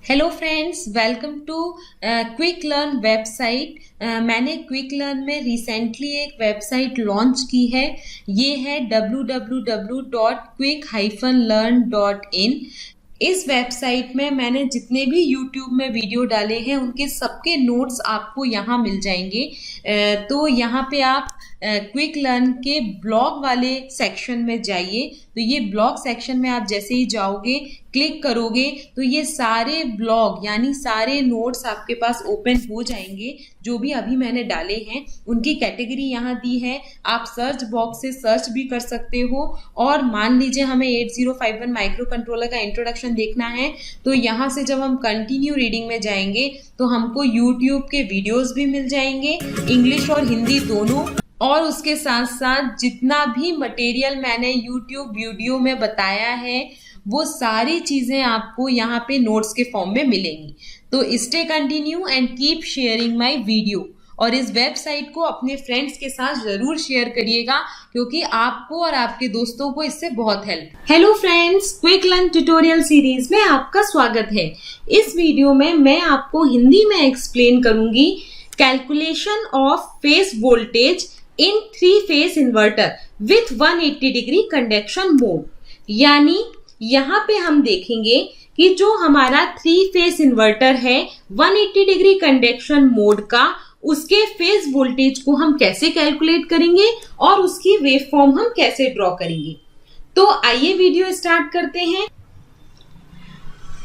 Hello friends, welcome to quick learn website. मैंने quick learn में recently एक website launch की है। ये है www.quick-learn.in। इस वेबसाइट में मैंने जितने भी YouTube में वीडियो डाले हैं उनके सबके नोट्स आपको यहाँ मिल जाएंगे। तो यहाँ पे आप क्विक लर्न के ब्लॉग वाले सेक्शन में जाइए। तो ये ब्लॉग सेक्शन में आप जैसे ही जाओगे, क्लिक करोगे तो ये सारे ब्लॉग यानी सारे नोट्स आपके पास ओपन हो जाएंगे। जो भी अभी मैंने डाले हैं उनकी कैटेगरी यहाँ दी है। आप सर्च बॉक्स से सर्च भी कर सकते हो। और मान लीजिए हमें 8051 माइक्रो कंट्रोलर का इंट्रोडक्शन देखना है तो यहाँ से जब हम कंटिन्यू रीडिंग में जाएंगे तो हमको यूट्यूब के वीडियोस भी मिल जाएंगे, इंग्लिश और हिंदी दोनों। और उसके साथ साथ जितना भी मटेरियल मैंने यूट्यूब वीडियो में बताया है वो सारी चीजें आपको यहाँ पे नोट्स के फॉर्म में मिलेंगी। तो stay continue and keep sharing my video. और इस वेबसाइट को अपने फ्रेंड्स के साथ जरूर शेयर करिएगा क्योंकि आपको और आपके दोस्तों को इससे बहुत help. Hello friends, quick learn tutorial series में आपका स्वागत है। इस वीडियो में मैं आपको हिंदी में एक्सप्लेन करूंगी calculation of phase voltage in 3-phase inverter with 180 degree conduction mode. यानी यहाँ पे हम देखेंगे कि जो हमारा 3-phase इन्वर्टर है 180 डिग्री कंडक्शन मोड का, उसके फेज वोल्टेज को हम कैसे कैलकुलेट करेंगे और उसकी वेव फॉर्म हम कैसे ड्रॉ करेंगे। तो आइए वीडियो स्टार्ट करते हैं।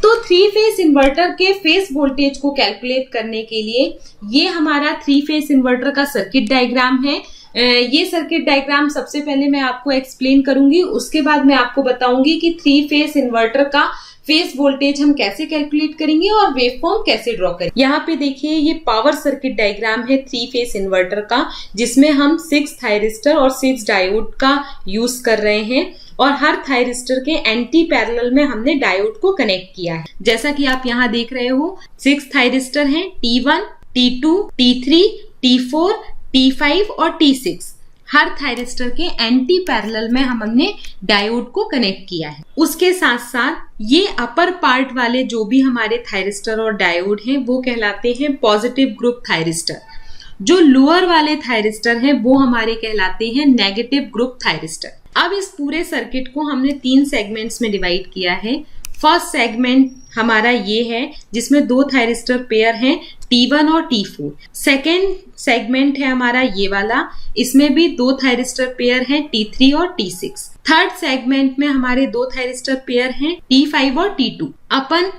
तो 3-phase इन्वर्टर के फेज वोल्टेज को कैलकुलेट करने के लिए ये हमारा 3-phase इन्वर्टर का सर्किट डायग्राम है। ये सर्किट डायग्राम सबसे पहले मैं आपको एक्सप्लेन करूंगी, उसके बाद मैं आपको बताऊंगी कि 3-phase इन्वर्टर का फेज वोल्टेज हम कैसे कैलकुलेट करेंगे और वेव फॉर्म कैसे ड्रॉ करेंगे। यहाँ पे देखिए ये पावर सर्किट डायग्राम है 3-phase इन्वर्टर का, जिसमें हम 6 थायरिस्टर और 6 डायोड का यूज कर रहे हैं। और हर थायरिस्टर के एंटी पैरेलल में हमने डायोड को कनेक्ट किया है। जैसा कि आप यहाँ देख रहे हो 6 थायरिस्टर हैं, T1, T2, T3, T4, T5 और T6। हर थायरिस्टर के एंटी पैरेलल में हमने डायोड को कनेक्ट किया है। उसके साथ साथ ये अपर पार्ट वाले जो भी हमारे थायरिस्टर और डायोड हैं वो कहलाते हैं पॉजिटिव ग्रुप थायरिस्टर। जो लोअर वाले थायरिस्टर हैं वो हमारे कहलाते हैं नेगेटिव ग्रुप थायरिस्टर। अब इस पूरे सर्किट को हमने 3 सेगमेंट्स में डिवाइड किया है। फर्स्ट सेगमेंट हमारा ये है जिसमें 2 थायरिस्टर पेयर हैं T1 और T4। सेकेंड सेगमेंट है हमारा ये वाला, इसमें भी 2 थायरिस्टर पेयर हैं T3 और T6। थर्ड सेगमेंट में हमारे 2 थायरिस्टर पेयर हैं T5 और T2। अपन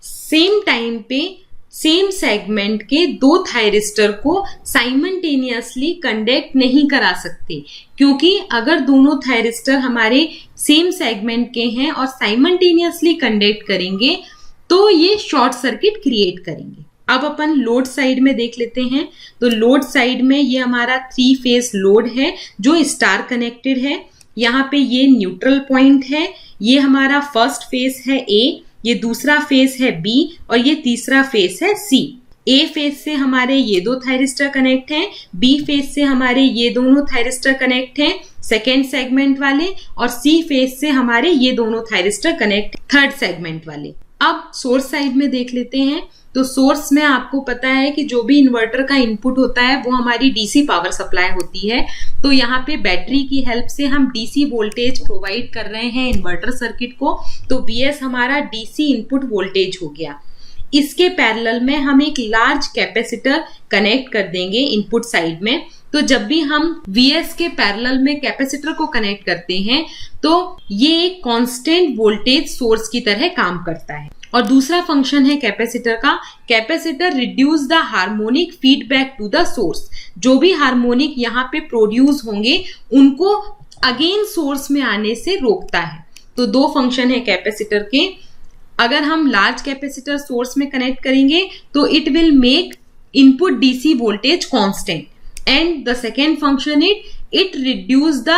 सेम टाइम पे सेम सेगमेंट के 2 थायरिस्टर को साइमल्टेनियसली कंडक्ट नहीं करा सकते, क्योंकि अगर दोनों थायरिस्टर हमारे सेम सेगमेंट के हैं और साइमल्टेनियसली कंडक्ट करेंगे तो ये शॉर्ट सर्किट क्रिएट करेंगे। अब अपन लोड साइड में देख लेते हैं। तो लोड साइड में ये हमारा 3-phase लोड है जो स्टार कनेक्टेड है। यहाँ पे ये न्यूट्रल पॉइंट है। ये हमारा फर्स्ट फेज है A, ये दूसरा फेज है B और ये तीसरा फेज है C। A फेज से हमारे ये 2 थायरिस्टर कनेक्ट हैं, B फेज से हमारे ये दोनों थायरिस्टर कनेक्ट हैं सेकेंड सेगमेंट वाले, और C फेज से हमारे ये दोनों थायरिस्टर कनेक्ट थर्ड सेगमेंट वाले। अब सोर्स साइड में देख लेते हैं। तो सोर्स में आपको पता है कि जो भी इन्वर्टर का इनपुट होता है वो हमारी डीसी पावर सप्लाई होती है। तो यहाँ पे बैटरी की हेल्प से हम डीसी वोल्टेज प्रोवाइड कर रहे हैं इन्वर्टर सर्किट को। तो Vs हमारा डीसी इनपुट वोल्टेज हो गया। इसके पैरेलल में हम एक लार्ज कैपेसिटर कनेक्ट कर देंगे इनपुट साइड में। तो जब भी हम Vs के पैरेलल में कैपेसिटर को कनेक्ट करते हैं तो ये एक कांस्टेंट वोल्टेज सोर्स की तरह काम करता है। और दूसरा फंक्शन है कैपेसिटर का, capacitor reduce the harmonic feedback to the source. जो भी हार्मोनिक यहाँ पे प्रोड्यूस होंगे उनको अगेन सोर्स में आने से रोकता है। तो 2 फंक्शन है कैपेसिटर के। अगर हम लार्ज कैपेसिटर सोर्स में कनेक्ट करेंगे तो it will make input DC voltage constant, and the second function it reduce the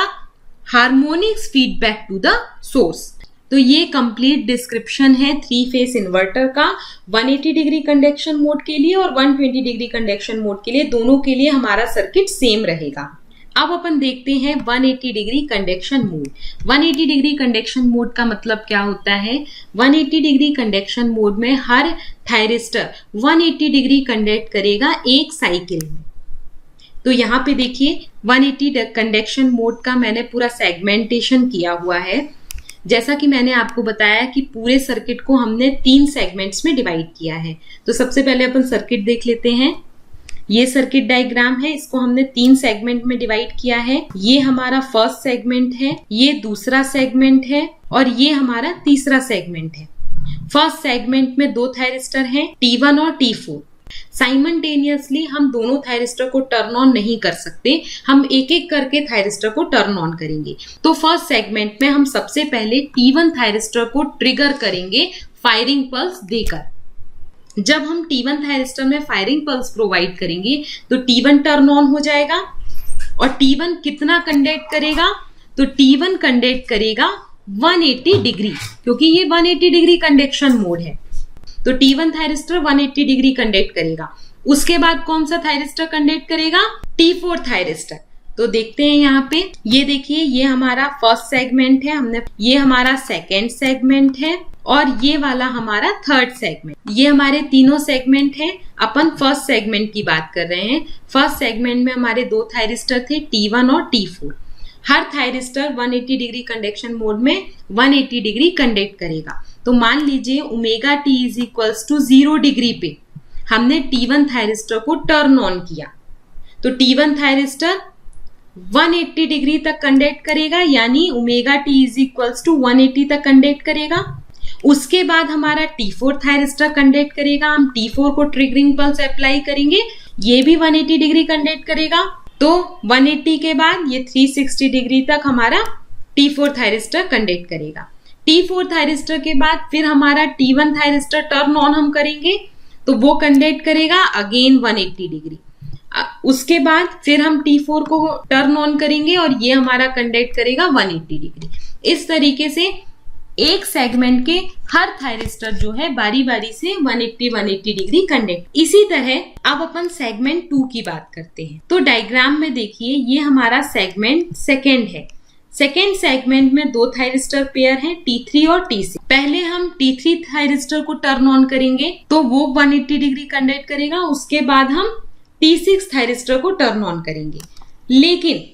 harmonics feedback to the source. तो ये कंप्लीट डिस्क्रिप्शन है 3-phase इन्वर्टर का 180 डिग्री कंडक्शन मोड के लिए और 120 डिग्री कंडक्शन मोड के लिए। दोनों के लिए हमारा सर्किट सेम रहेगा। अब अपन देखते हैं 180 degree conduction mode. 180 degree conduction mode का मतलब क्या होता है? 180 डिग्री कंडक्शन मोड में हर थायरिस्टर 180 डिग्री कंडक्ट करेगा एक साइकिल में। तो यहाँ पे देखिए 180 कंडक्शन मोड का मैंने पूरा सेगमेंटेशन किया हुआ है। जैसा कि मैंने आपको बताया कि पूरे सर्किट को हमने 3 सेगमेंट्स में डिवाइड किया है। तो सबसे पहले अपन सर्किट देख लेते हैं। ये सर्किट डायग्राम है, इसको हमने 3 सेगमेंट में डिवाइड किया है। ये हमारा फर्स्ट सेगमेंट है, ये दूसरा सेगमेंट है और ये हमारा तीसरा सेगमेंट है। फर्स्ट सेगमेंट में 2 थायरिस्टर हैं, T1 और T4। साइमल्टेनियसली हम दोनों थायरिस्टर को टर्न ऑन नहीं कर सकते, हम एक एक करके थायरिस्टर को टर्न ऑन करेंगे। तो फर्स्ट सेगमेंट में हम सबसे पहले T1 थायरिस्टर को ट्रिगर करेंगे फायरिंग पल्स देकर। जब हम T1 थायरिस्टर में फायरिंग पल्स प्रोवाइड करेंगे तो T1 टर्न ऑन हो जाएगा। और T1 कितना कंडक्ट करेगा? तो T1 कंडक्ट करेगा 180 डिग्री, क्योंकि ये 180 डिग्री कंडक्शन मोड है। तो T1 थायरिस्टर 180 डिग्री कंडक्ट करेगा। उसके बाद कौन सा थायरिस्टर कंडक्ट करेगा? T4 thyristor. तो देखते हैं यहाँ पे, ये देखिए ये हमारा फर्स्ट सेगमेंट है, ये हमारा सेकेंड सेगमेंट है और ये वाला हमारा थर्ड सेगमेंट। ये हमारे तीनों सेगमेंट हैं। अपन फर्स्ट सेगमेंट की बात कर रहे हैं। फर्स्ट सेगमेंट में हमारे 2 थायरिस्टर थे, T1 और T4। हर थायरिस्टर 180 डिग्री कंडक्शन मोड में 180 डिग्री कंडक्ट करेगा। तो मान लीजिए omega T is equals to 0 degree पे हमने T1 थायरिस्टर को टर्न ऑन किया। तो T1 थायरिस्टर 180 डिग्री तक कंडक्ट करेगा, यानी omega T is equals to 180 तक कंडक्ट करेगा। उसके बाद हमारा T4 थायरिस्टर कंडक्ट करेगा। हम T4 को ट्रिगरिंग पल्स अप्लाई करेंगे, ये भी 180 डिग्री कंडक्ट करेगा। तो 180 के बाद ये 360 डिग्री तक हमारा T4 थायरिस्टर कंडक्ट करेगा। T4 थायरिस्टर के बाद फिर हमारा T1 थायरिस्टर टर्न ऑन हम करेंगे, तो वो कंडक्ट करेगा अगेन 180 डिग्री। उसके बाद फिर हम T4 को टर्न ऑन करेंगे और ये हमारा कंडक्ट करेगा 180 डिग्री। इस तरीके से एक सेगमेंट के हर थायरिस्टर जो है बारी बारी से 180 डिग्री कंडक्ट। इसी तरह अब अपन सेगमेंट 2 की बात करते हैं। तो डायग्राम में देखिए ये हमारा सेगमेंट सेकेंड है। सेकेंड सेगमेंट में 2 थायरिस्टर पेयर हैं, T3 और T6। पहले हम T3 थायरिस्टर को टर्न ऑन करेंगे तो वो 180 डिग्री कंडक्ट करेगा। उसके बाद हम T6 थायरिस्टर को टर्न ऑन करेंगे। लेकिन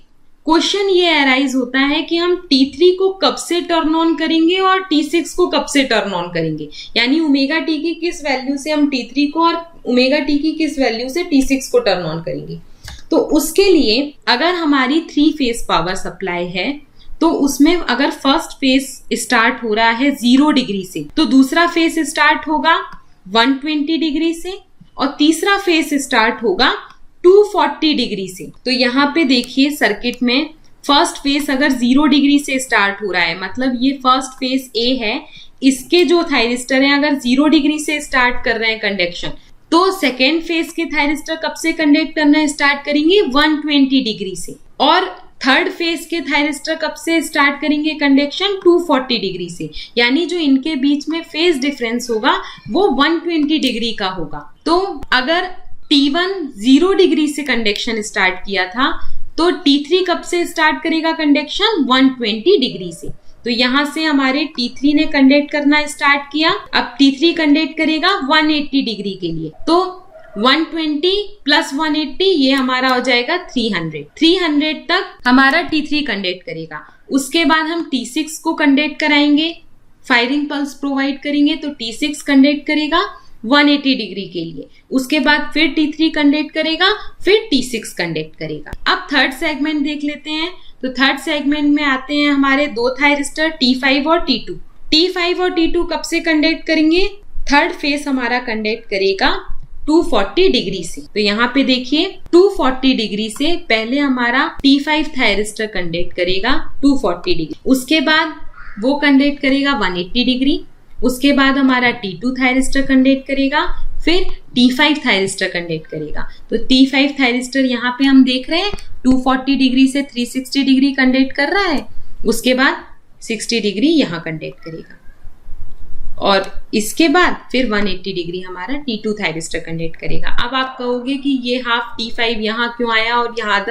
क्वेश्चन ये अराइज होता है कि हम T3 को कब से टर्न ऑन करेंगे और T6 को कब से टर्न ऑन करेंगे, यानी ओमेगा T की किस वैल्यू से हम T3 को और ओमेगा T की किस वैल्यू से T6 को टर्न ऑन करेंगे। तो उसके लिए अगर हमारी 3 फेज पावर सप्लाई है तो उसमें अगर फर्स्ट फेज स्टार्ट हो रहा है 0 डिग्री से तो दूसरा फेज स्टार्ट होगा 120 डिग्री से और तीसरा फेज स्टार्ट होगा 240 डिग्री से। तो यहाँ पे देखिए सर्किट में फर्स्ट फेज अगर 0 डिग्री से स्टार्ट हो रहा है, मतलब ये फर्स्ट फेज A है, इसके जो थायरिस्टर हैं अगर 0 डिग्री से स्टार्ट कर रहे हैं कंडक्शन, तो सेकेंड फेज के थायरिस्टर कब से कंडक्ट करना स्टार्ट करेंगे? 120 डिग्री से। और थर्ड फेज के थायरिस्टर कब से स्टार्ट करेंगे कंडक्शन? 240 डिग्री से। यानी जो इनके बीच में फेज डिफरेंस होगा वो 120 डिग्री का होगा। तो अगर T1 0 डिग्री से कंडक्शन स्टार्ट किया था तो T3 कब से स्टार्ट करेगा कंडक्शन? 120 डिग्री से। तो यहां से हमारे T3 ने कंडक्ट करना स्टार्ट किया। अब T3 कंडक्ट करेगा 180 डिग्री के लिए। तो 120 प्लस 180 ये हमारा हो जाएगा 300 तक हमारा T3 कंडक्ट करेगा। उसके बाद हम T6 को कंडक्ट कराएंगे, फायरिंग पल्स प्रोवाइड करेंगे तो T6 कंडक्ट करेगा 180 डिग्री के लिए। उसके बाद फिर T3 कंडक्ट करेगा, फिर T6 कंडक्ट करेगा। अब थर्ड सेगमेंट देख लेते हैं। तो थर्ड सेगमेंट में आते हैं हमारे 2 थायरिस्टर T5 और T2। T5 और T2 कब से कंडक्ट करेंगे? थर्ड फेज हमारा कंडक्ट करेगा 240 डिग्री से। तो यहाँ पे देखिए 240 डिग्री से पहले हमारा T5 थायरिस्टर कंडक्ट करेगा 240 डिग्री। उसके बाद वो कंडक्ट करेगा 180 डिग्री। उसके बाद हमारा T2 थायरिस्टर कंडक्ट करेगा, फिर T5 थायरिस्टर कंडक्ट करेगा। तो T5 थायरिस्टर यहाँ पे हम देख रहे हैं 240 डिग्री से 360 डिग्री कंडक्ट कर रहा है। उसके बाद 60 डिग्री यहाँ कंडक्ट करेगा और इसके बाद फिर 180 डिग्री हमारा T2 थायरिस्टर कंडक्ट करेगा। अब आप कहोगे कि ये हाफ T5 यहाँ क्यों आया और यहाँ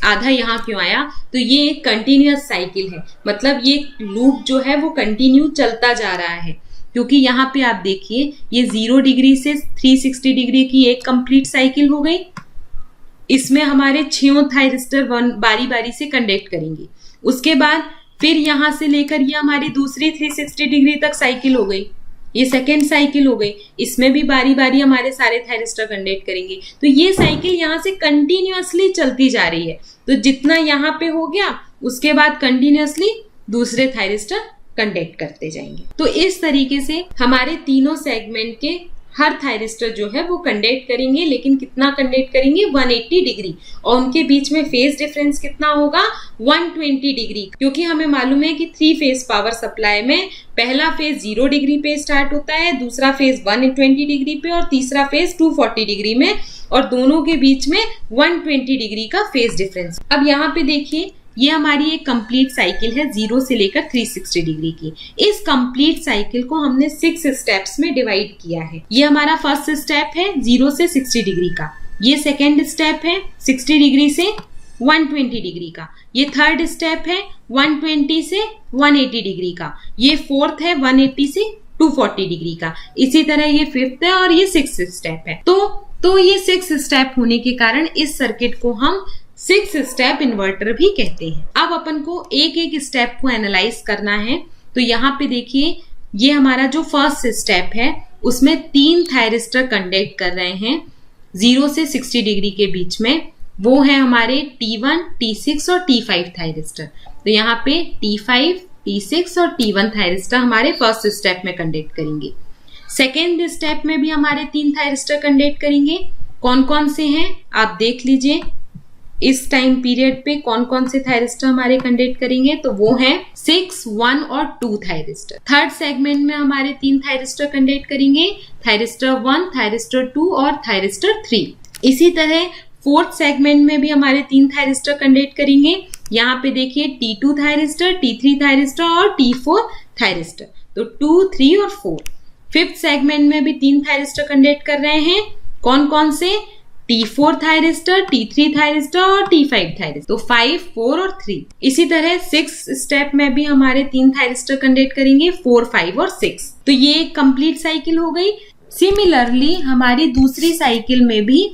आधा यहाँ क्यों आया, तो ये एक कंटिन्यूअस साइकिल है, मतलब ये लूप जो है वो कंटिन्यू चलता जा रहा है, क्योंकि यहाँ पे आप देखिए ये 0 डिग्री से 360 डिग्री की एक कंप्लीट साइकिल हो गई। इसमें हमारे 6 थायरिस्टर बारी बारी से कंडक्ट करेंगे। उसके बाद फिर यहाँ से लेकर ये हमारी दूसरी 360 डिग्री तक साइकिल हो गई, ये सेकेंड साइकिल हो गई। इसमें भी बारी बारी हमारे सारे थायरिस्टर कंडक्ट करेंगे। तो ये साइकिल यहाँ से कंटिन्यूअसली चलती जा रही है। तो जितना यहाँ पे हो गया उसके बाद कंटिन्यूअसली दूसरे थायरिस्टर कंडक्ट करते जाएंगे। तो इस तरीके से हमारे तीनों सेगमेंट के हर थायरिस्टर जो है वो कंडक्ट करेंगे, लेकिन कितना कंडक्ट करेंगे, 180 डिग्री, और उनके बीच में फेज डिफरेंस कितना होगा, 120 डिग्री, क्योंकि हमें मालूम है कि 3 फेज पावर सप्लाई में पहला फेज 0 डिग्री पे स्टार्ट होता है, दूसरा फेज 120 डिग्री पे और तीसरा फेज 240 डिग्री में, और दोनों के बीच में 120 डिग्री का फेज डिफरेंस। अब यहाँ पे देखिए ये हमारी एक कंप्लीट साइकिल है 0 से लेकर 360 डिग्री की। इस कंप्लीट साइकिल को हमने 6 स्टेप्स में डिवाइड किया है। ये हमारा फर्स्ट स्टेप है 0 से 60 डिग्री का, ये सेकेंड स्टेप है 60 डिग्री से 120 डिग्री का, ये थर्ड स्टेप है 120 से 180 डिग्री का, ये फोर्थ है 180 से 240 डिग्री का, इसी तरह ये फिफ्थ है और ये 6th स्टेप है। तो ये 6 स्टेप होने के कारण इस सर्किट को हम 6 स्टेप इन्वर्टर भी कहते हैं। अब अपन को एक एक स्टेप को एनालाइज करना है। तो यहाँ पे देखिए ये हमारा जो फर्स्ट स्टेप है उसमें 3 थायरिस्टर कंडक्ट कर रहे हैं 0 से 60 डिग्री के बीच में, वो है हमारे T1, T6 और T5 थायरिस्टर। तो यहाँ पे T5, T6 और T1 थायरिस्टर हमारे फर्स्ट स्टेप में कंडक्ट करेंगे। सेकेंड स्टेप में भी हमारे 3 थायरिस्टर कंडक्ट करेंगे। कौन कौन से हैं आप देख लीजिए, इस टाइम पीरियड पे कौन कौन से थायरिस्टर हमारे कंडक्ट करेंगे, तो वो है 6, 1 और 2 थायरिस्टर। थर्ड सेगमेंट में हमारे 3 थायरिस्टर कंडक्ट करेंगे, थायरिस्टर 1, थायरिस्टर 2 और थायरिस्टर 3। इसी तरह फोर्थ सेगमेंट में भी हमारे 3 थायरिस्टर कंडक्ट करेंगे। यहाँ पे देखिए T2 थायरिस्टर, T3 थायरिस्टर और T4 थायरिस्टर, तो 2, 3 और 4। फिफ्थ सेगमेंट में भी 3 थायरिस्टर कंडक्ट कर रहे हैं। कौन कौन से, T4 थायरिस्टर, T3 थायरिस्टर और T5 थायरिस्टर, तो 5, 4 और 3। इसी तरह 6 स्टेप में भी हमारे 3 थायरिस्टर कंडक्ट करेंगे, 4, 5 और 6। तो ये एक कंप्लीट साइकिल हो गई। सिमिलरली हमारी दूसरी साइकिल में भी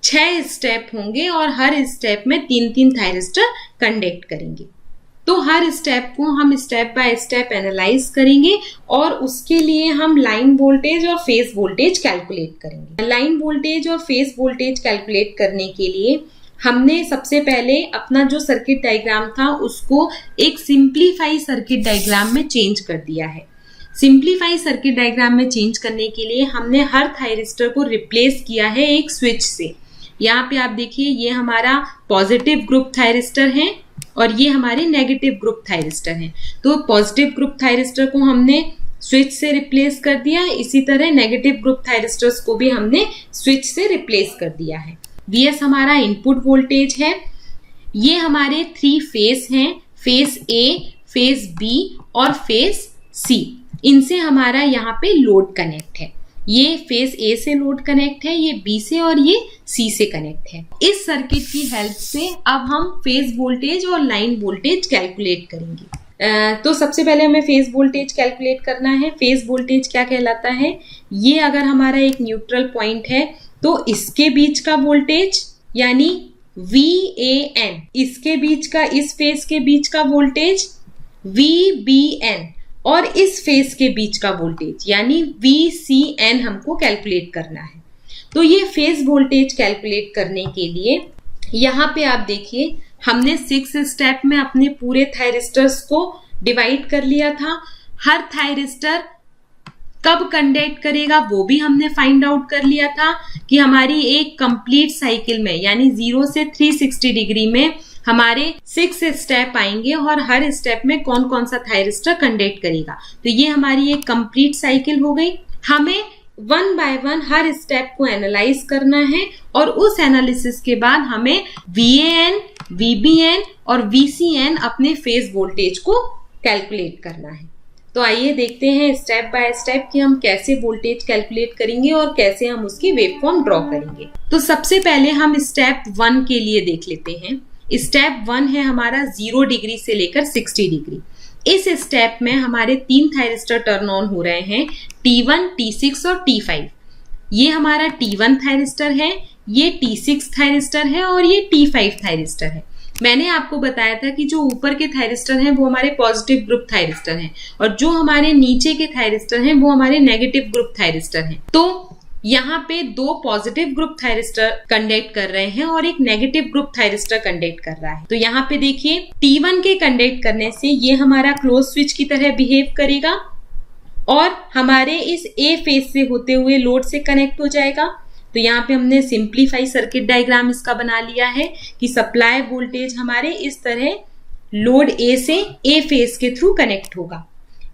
6 स्टेप होंगे और हर स्टेप में 3-3 थायरिस्टर कंडक्ट करेंगे। तो हर स्टेप को हम स्टेप बाय स्टेप एनालाइज करेंगे और उसके लिए हम लाइन वोल्टेज और फेज वोल्टेज कैलकुलेट करेंगे। लाइन वोल्टेज और फेज वोल्टेज कैलकुलेट करने के लिए हमने सबसे पहले अपना जो सर्किट डायग्राम था उसको एक सिंप्लीफाई सर्किट डायग्राम में चेंज कर दिया है। सिंप्लीफाई सर्किट डायग्राम में चेंज करने के लिए हमने हर थायरिस्टर को रिप्लेस किया है एक स्विच से। यहाँ पे आप देखिए ये हमारा पॉजिटिव ग्रुप थायरिस्टर है और ये हमारे नेगेटिव ग्रुप थायरिस्टर हैं। तो पॉजिटिव ग्रुप थायरिस्टर को हमने स्विच से रिप्लेस कर दिया, इसी तरह नेगेटिव ग्रुप थायरिस्टर्स को भी हमने स्विच से रिप्लेस कर दिया है। Vs हमारा इनपुट वोल्टेज है। ये हमारे 3 फेज हैं, फेज A, फेज B और फेज C। इनसे हमारा यहाँ पे लोड कनेक्ट है। ये फेज A से लोड कनेक्ट है, ये B से और ये C से कनेक्ट है। इस सर्किट की हेल्प से अब हम फेज वोल्टेज और लाइन वोल्टेज कैलकुलेट करेंगे। तो सबसे पहले हमें फेज वोल्टेज कैलकुलेट करना है। फेज वोल्टेज क्या कहलाता है, ये अगर हमारा एक न्यूट्रल पॉइंट है तो इसके बीच का वोल्टेज यानी VAN, इसके बीच का, इस फेज के बीच का वोल्टेज VBN और इस फेज के बीच का वोल्टेज यानी VCN हमको कैलकुलेट करना है। तो ये फेज वोल्टेज कैलकुलेट करने के लिए यहाँ पे आप देखिए हमने 6 स्टेप में अपने पूरे थायरिस्टर्स को डिवाइड कर लिया था। हर थायरिस्टर कब कंडक्ट करेगा वो भी हमने फाइंड आउट कर लिया था कि हमारी एक कंप्लीट साइकिल में यानी 0 से 360 डिग्री में हमारे 6 स्टेप आएंगे और हर स्टेप में कौन कौन सा थायरिस्टर कंडक्ट करेगा। तो ये हमारी एक कंप्लीट साइकिल हो गई। हमें 1 बाय 1 हर स्टेप को एनालाइज करना है और उस एनालिसिस के बाद हमें VAN, VBN और VCN अपने फेज वोल्टेज को कैलकुलेट करना है। तो आइए देखते हैं स्टेप बाय स्टेप कि हम कैसे वोल्टेज कैलकुलेट करेंगे और कैसे हम उसकी वेवफॉर्म ड्रॉ करेंगे। तो सबसे पहले हम स्टेप 1 के लिए देख लेते हैं। स्टेप 1 है हमारा 0 डिग्री से लेकर 60 डिग्री। इस स्टेप में हमारे 3 थायरिस्टर टर्न ऑन हो रहे हैं, T1, T6 और T5। ये हमारा T1 थायरिस्टर है, ये T6 थायरिस्टर है और ये T5 थायरिस्टर है। मैंने आपको बताया था कि जो ऊपर के थायरिस्टर हैं वो हमारे पॉजिटिव ग्रुप थायरिस्टर हैं और जो हमारे नीचे के थायरिस्टर हैं वो हमारे नेगेटिव ग्रुप थायरिस्टर हैं। तो यहाँ पे 2 पॉजिटिव ग्रुप थायरिस्टर कंडक्ट कर रहे हैं और एक नेगेटिव ग्रुप थायरिस्टर कंडक्ट कर रहा है। तो यहाँ पे देखिए T1 के कंडक्ट करने से ये हमारा क्लोज स्विच की तरह बिहेव करेगा और हमारे इस A फेज से होते हुए लोड से कनेक्ट हो जाएगा। तो यहाँ पे हमने सिंप्लीफाई सर्किट डायग्राम इसका बना लिया है कि सप्लाई वोल्टेज हमारे इस तरह लोड A से A फेज के थ्रू कनेक्ट होगा।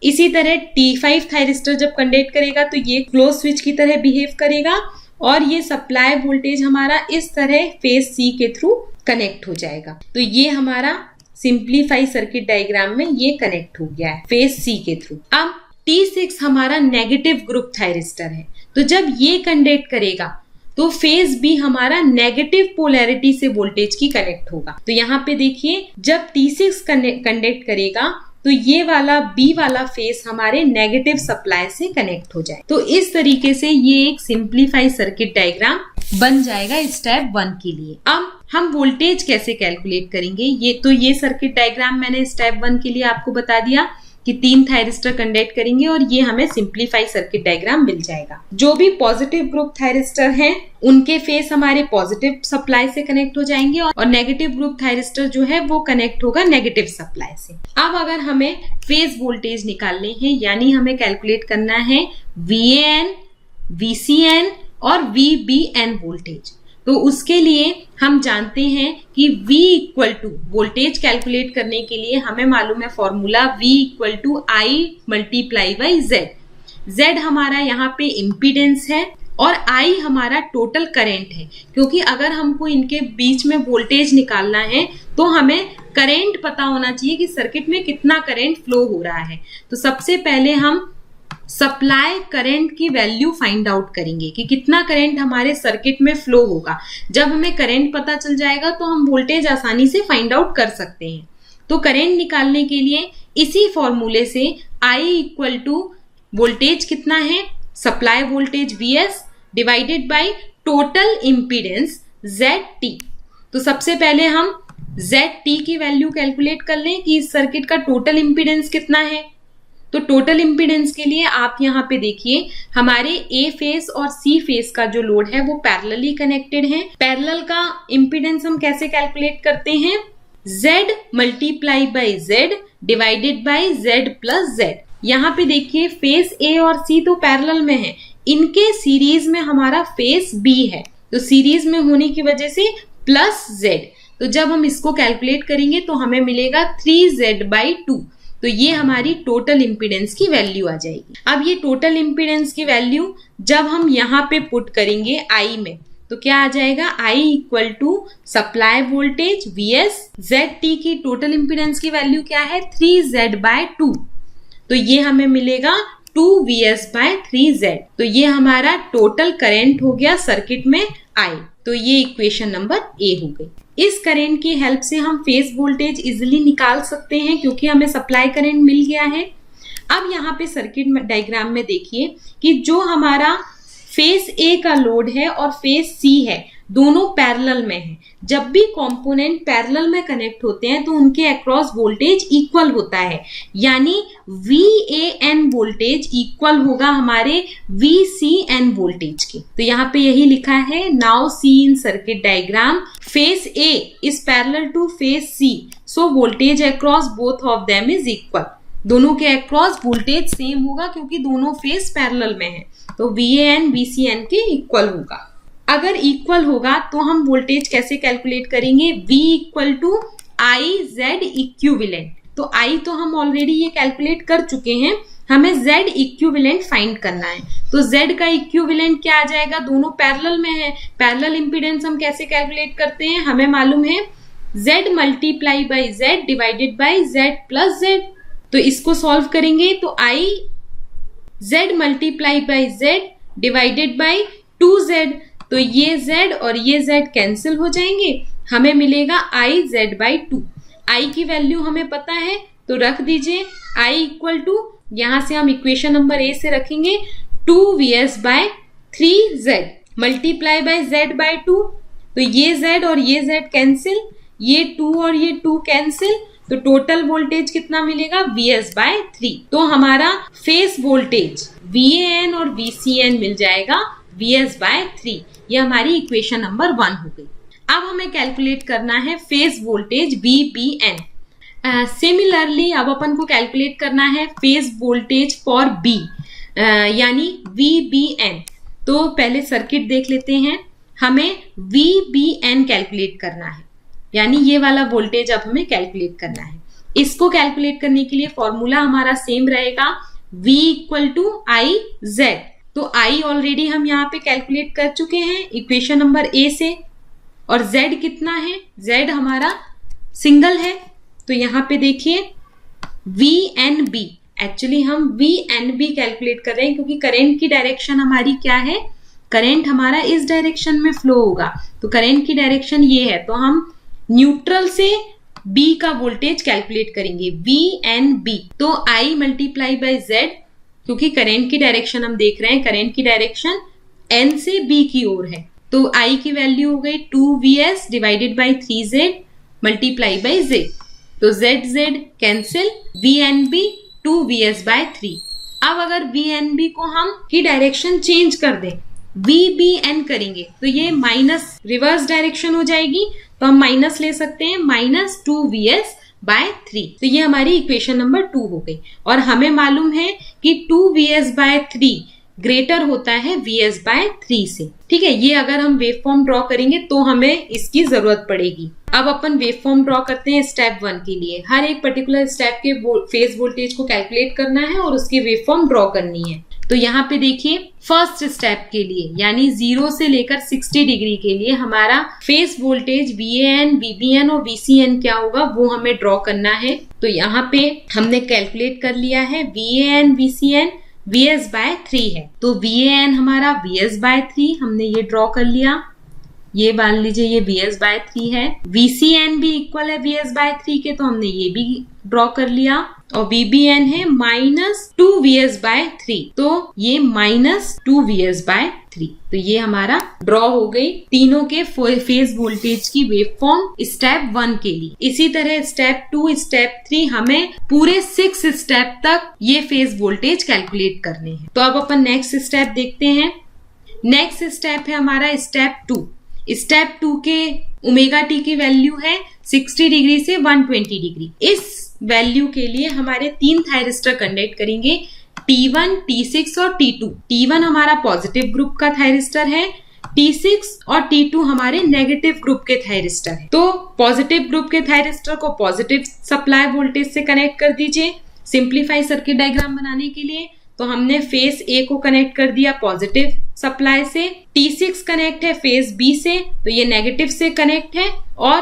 इसी तरह T5 थायरिस्टर जब कंडक्ट करेगा तो ये क्लोज स्विच की तरह बिहेव करेगा और ये सप्लाई वोल्टेज हमारा इस तरह फेज C के थ्रू कनेक्ट हो जाएगा। तो ये हमारा सिंप्लीफाई सर्किट डायग्राम में ये कनेक्ट हो गया है फेज C के थ्रू। अब T6 हमारा नेगेटिव ग्रुप थायरिस्टर है, तो जब ये कंडक्ट करेगा तो फेज B हमारा नेगेटिव पोलैरिटी से वोल्टेज की कनेक्ट होगा। तो यहाँ पे देखिए जब T6 कंडक्ट करेगा तो ये वाला B वाला फेस हमारे नेगेटिव सप्लाई से कनेक्ट हो जाए। तो इस तरीके से ये एक सिंप्लीफाई सर्किट डायग्राम बन जाएगा स्टेप 1 के लिए। अब हम वोल्टेज कैसे कैलकुलेट करेंगे, ये सर्किट डायग्राम मैंने स्टेप 1 के लिए आपको बता दिया कि 3 थायरिस्टर कंडक्ट करेंगे और ये हमें सिंप्लीफाई सर्किट डायग्राम मिल जाएगा। जो भी पॉजिटिव ग्रुप थायरिस्टर हैं उनके फेस हमारे पॉजिटिव सप्लाई से कनेक्ट हो जाएंगे और नेगेटिव ग्रुप थायरिस्टर जो है वो कनेक्ट होगा नेगेटिव सप्लाई से। अब अगर हमें फेज वोल्टेज निकालने हैं यानी हमें कैलकुलेट करना है VAN, VCN और VBN वोल्टेज, तो उसके लिए हम जानते हैं कि V equal to voltage calculate करने के लिए हमें मालूम है formula V equal to I multiply by Z। Z हमारा यहाँ पे इम्पीडेंस है और I हमारा टोटल करंट है, क्योंकि अगर हमको इनके बीच में वोल्टेज निकालना है तो हमें करंट पता होना चाहिए कि सर्किट में कितना करंट फ्लो हो रहा है। तो सबसे पहले हम सप्लाई करंट की वैल्यू फाइंड आउट करेंगे कि कितना करंट हमारे सर्किट में फ्लो होगा। जब हमें करंट पता चल जाएगा तो हम वोल्टेज आसानी से फाइंड आउट कर सकते हैं। तो करंट निकालने के लिए इसी फॉर्मूले से I इक्वल टू वोल्टेज कितना है, supply voltage VS divided by total impedance ZT। तो सबसे पहले हम ZT की वैल्यू कैलकुलेट कर लें कि इस सर्किट का टोटल इम्पीडेंस कितना है। तो टोटल इम्पीडेंस के लिए आप यहाँ पे देखिए हमारे A फेस और C फेस का जो लोड है वो पैरेलली कनेक्टेड है। पैरेलल का इम्पीडेंस हम कैसे कैलकुलेट करते हैं, Z multiply by Z divided by Z plus Z। यहाँ पे देखिए फेस A और C तो पैरेलल में है, इनके सीरीज में हमारा फेस B है, तो सीरीज में होने की वजह से प्लस Z। तो जब हम इसको कैलकुलेट करेंगे तो हमें मिलेगा 3Z/2। तो ये हमारी टोटल इम्पीडेंस की वैल्यू आ जाएगी। अब ये टोटल इम्पीडेंस की वैल्यू जब हम यहाँ पे पुट करेंगे I में तो क्या आ जाएगा, I equal to supply voltage VS, ZT की टोटल इम्पीडेंस की वैल्यू क्या है 3Z/2। तो ये हमें मिलेगा 2VS/3Z। तो ये हमारा टोटल करंट हो गया सर्किट में I। तो ये इक्वेशन नंबर A हो गई। इस करंट की हेल्प से हम फेज वोल्टेज इजिली निकाल सकते हैं क्योंकि हमें सप्लाई करंट मिल गया है। अब यहाँ पे सर्किट डायग्राम में देखिए कि जो हमारा फेज A का लोड है और फेज C है दोनों पैरेलल में है। जब भी कंपोनेंट पैरेलल में कनेक्ट होते हैं तो उनके अक्रॉस वोल्टेज इक्वल होता है, यानी VAN वोल्टेज इक्वल होगा हमारे VCN वोल्टेज के। तो यहाँ पे यही लिखा है, now see in circuit diagram phase A is parallel two phase C, so voltage across both of them is equal. दोनों के अक्रॉस वोल्टेज सेम होगा क्योंकि दोनों फेज पैरेलल में है, तो VAN VCN के इक्वल होगा। अगर इक्वल होगा तो हम वोल्टेज कैसे कैलकुलेट करेंगे, V equal to IZ equivalent. तो I तो हम ऑलरेडी ये कैलकुलेट कर चुके हैं, हमें Z इक्विवेलेंट फाइंड करना है। तो Z का इक्विवेलेंट क्या आ जाएगा, दोनों पैरेलल में है। पैरेलल इंपीडेंस हम कैसे कैलकुलेट करते हैं, हमें मालूम है Z multiply by Z divided by Z plus Z। तो इसको सॉल्व करेंगे तो I Z multiply by Z divided by 2Z। तो ये Z और ये Z कैंसिल हो जाएंगे, हमें मिलेगा आई जेड बाई 2। आई की वैल्यू हमें पता है तो रख दीजिए आई इक्वल टू, यहां से हम इक्वेशन नंबर ए से रखेंगे 2vs by 3z multiply by z by 2। तो ये z और ये z कैंसिल, ये 2 और ये 2 कैंसिल, तो टोटल वोल्टेज कितना मिलेगा Vs बाय 3। तो हमारा फेस वोल्टेज VAN और VCN मिल जाएगा Vs बाय 3। ये हमारी इक्वेशन नंबर 1 हो गई। अब हमें कैलकुलेट करना है फेज वोल्टेज VBN। सिमिलरली अब अपन को कैलकुलेट करना है फेज वोल्टेज फॉर B यानी VBN। तो पहले सर्किट देख लेते हैं। हमें VBN कैलकुलेट करना है, यानी ये वाला वोल्टेज अब हमें कैलकुलेट करना है। इसको कैलकुलेट करने के लिए फॉर्मूला हमारा सेम रहेगा V equal to I Z. तो I ऑलरेडी हम यहाँ पे कैलकुलेट कर चुके हैं इक्वेशन नंबर A से, और Z कितना है, Z हमारा सिंगल है। तो यहाँ पे देखिए VNB, एक्चुअली हम VNB कैलकुलेट कर रहे हैं क्योंकि करंट की डायरेक्शन हमारी क्या है, करंट हमारा इस डायरेक्शन में फ्लो होगा। तो करंट की डायरेक्शन ये है, तो हम न्यूट्रल से B का वोल्टेज कैलकुलेट करेंगे VNB। तो I मल्टीप्लाई बाई Z, क्योंकि करंट की डायरेक्शन हम देख रहे हैं, करंट की डायरेक्शन N से B की ओर है। तो I की वैल्यू हो गई 2Vs divided by 3Z multiply by Z। तो ZZ cancel, VNB 2Vs by 3। अब अगर VNB को हम की डायरेक्शन चेंज कर दें, VBN करेंगे, तो ये माइनस रिवर्स डायरेक्शन हो जाएगी, तो हम माइनस ले सकते हैं, माइनस 2Vs बाय 3। तो ये हमारी इक्वेशन नंबर 2 हो गई। और हमें मालूम है कि 2Vs बाय 3 ग्रेटर होता है Vs बाय 3 से। ठीक है, ये अगर हम वेव फॉर्म ड्रॉ करेंगे तो हमें इसकी जरूरत पड़ेगी। अब अपन वेव फॉर्म ड्रॉ करते हैं स्टेप 1 के लिए। हर एक पर्टिकुलर स्टेप के फेज वोल्टेज को कैलकुलेट करना है और उसकी वेव फॉर्म ड्रॉ करनी है। तो यहाँ पे देखिए फर्स्ट स्टेप के लिए यानी 0 से लेकर 60 डिग्री के लिए हमारा फेज वोल्टेज VAN, VBN और VCN क्या होगा वो हमें ड्रॉ करना है। तो यहाँ पे हमने कैलकुलेट कर लिया है VAN, VCN Vs बाय 3 है। तो VAN हमारा Vs बाय 3 हमने ये ड्रॉ कर लिया, ये मान लीजिए ये Vs बाय 3 है। VCN भी इक्वल है Vs बाय 3 के, तो हमने ये भी ड्रॉ कर लिया। और VBN है माइनस 2Vs बाय 3, तो ये माइनस 2Vs बाय 3। तो ये हमारा ड्रॉ हो गई तीनों के फेज वोल्टेज की वेव फॉर्म स्टेप 1 के लिए। इसी तरह स्टेप 2, स्टेप 3 हमें पूरे 6 स्टेप तक ये फेज वोल्टेज कैलकुलेट करने हैं। तो अब अपन नेक्स्ट स्टेप देखते हैं। नेक्स्ट स्टेप है हमारा स्टेप 2। स्टेप 2 के ओमेगा टी की वैल्यू है 60 डिग्री से 120 डिग्री। इस वैल्यू के लिए हमारे 3 थायरिस्टर कंडक्ट करेंगे, T1, T6 और T2। T1 हमारा पॉजिटिव ग्रुप का थायरिस्टर है, T6 और T2 हमारे नेगेटिव ग्रुप के थायरिस्टर है। तो पॉजिटिव ग्रुप के थायरिस्टर को पॉजिटिव सप्लाई वोल्टेज से कनेक्ट कर दीजिए। सिंप्लीफाई सर्किट डायग्राम बनाने के लिए तो हमने फेज A को कनेक्ट कर दिया पॉजिटिव सप्लाई से, T6 कनेक्ट है फेज B से, तो ये नेगेटिव से कनेक्ट है, और